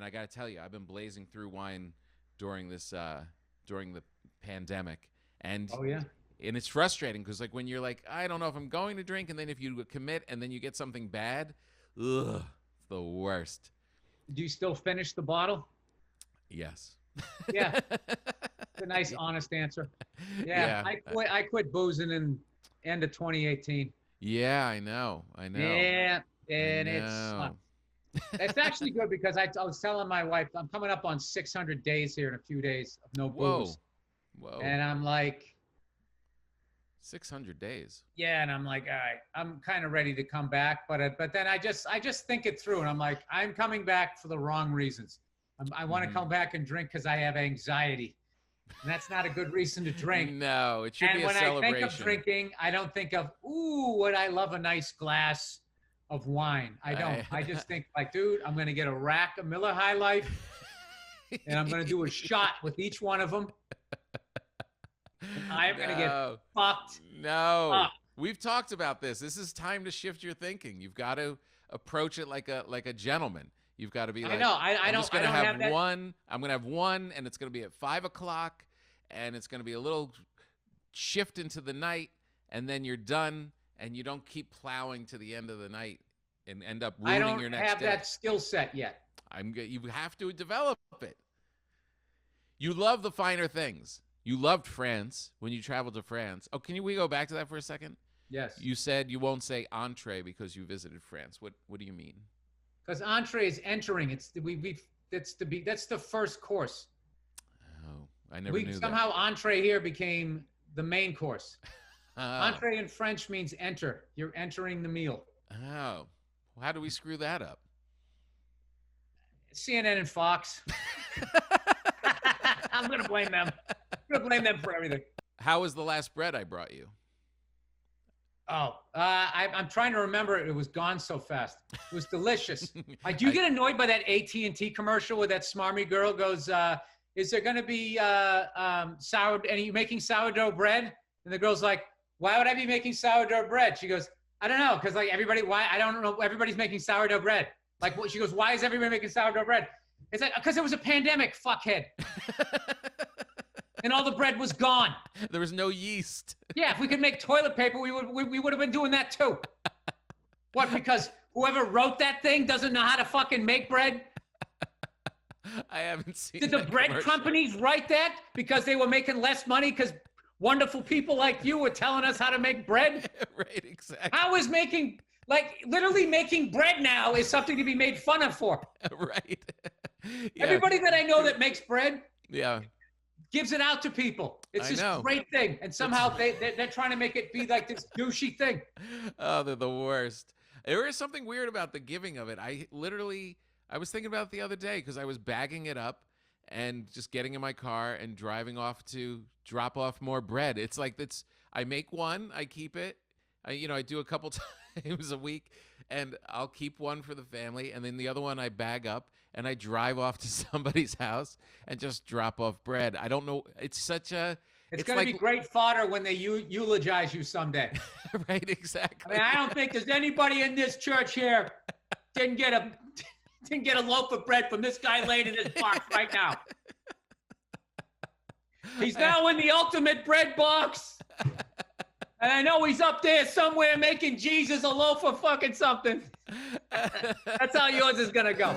And I got to tell you, I've been blazing through wine during this during the pandemic, and Oh yeah. it's frustrating because like when you're like, I don't know if I'm going to drink, and then if you commit and then you get something bad, ugh, it's the worst. Do you still finish the bottle? Yes. Yeah. It's a nice, honest answer. Yeah, Yeah. I quit boozing in end of 2018. Yeah, I know. I know. Yeah, I and know. it's actually good because I was telling my wife I'm coming up on 600 days here in a few days of no booze, Whoa. Whoa. and I'm like, 600 days. yeah, and I'm like, all right, I'm kind of ready to come back, but then I just think it through, and I'm like, I'm coming back for the wrong reasons. I want to come back and drink because I have anxiety, and that's not a good reason to drink. No, it should And be a when celebration. I think of drinking, I don't think of, ooh, would I love a nice glass of wine. I don't. I just think like, dude, I'm going to get a rack of Miller High Life and I'm going to do a shot with each one of them. And I'm going to get fucked No. up. We've talked about this. This is time to shift your thinking. You've got to approach it like a gentleman. You've got to be like, I know. I'm just going to have that. one. I'm going to have one, and it's going to be at 5:00, and it's going to be a little shift into the night, and then you're done, and you don't keep plowing to the end of the night and end up ruining your next day. I don't have that skill set yet. You have to develop it. You love the finer things. You loved France when you traveled to France. Oh, we go back to that for a second? Yes. You said you won't say entree because you visited France. What do you mean? Because entree is entering. That's the first course. Oh, I never knew somehow that. entree here became the main course. Entree in French means enter. You're entering the meal. Oh. How do we screw that up? CNN and Fox. I'm going to blame them. I'm going to blame them for everything. How was the last bread I brought you? Oh, I'm trying to remember it. It was gone so fast. It was delicious. Do you get annoyed by that AT&T commercial where that smarmy girl goes, is there going to be sour? And are you making sourdough bread? And the girl's like, why would I be making sourdough bread? She goes, I don't know, because like I don't know, everybody's making sourdough bread. Like, she goes, why is everybody making sourdough bread? It's like, because it was a pandemic, fuckhead. And all the bread was gone. There was no yeast. Yeah, if we could make toilet paper, we would have been doing that too. What, because whoever wrote that thing doesn't know how to fucking make bread? I haven't seen Did the bread commercial. companies write that because they were making less money because wonderful people like you were telling us how to make bread? Right, exactly. How is literally making bread now is something to be made fun of for. Right. Yeah. Everybody that I know that makes bread gives it out to people. It's this great thing. And somehow they're trying to make it be like this douchey thing. Oh, they're the worst. There is something weird about the giving of it. I was thinking about it the other day because I was bagging it up and just getting in my car and driving off to drop off more bread. It's like I make one, I keep it. I do a couple times a week, and I'll keep one for the family, and then the other one I bag up, and I drive off to somebody's house and just drop off bread. I don't know. It's going to be great fodder when they eulogize you someday. Right, exactly. I mean, I don't think there's anybody in this church here didn't get a loaf of bread from this guy laying in his box right now. He's now in the ultimate bread box. And I know he's up there somewhere making Jesus a loaf of fucking something. That's how yours is going to go.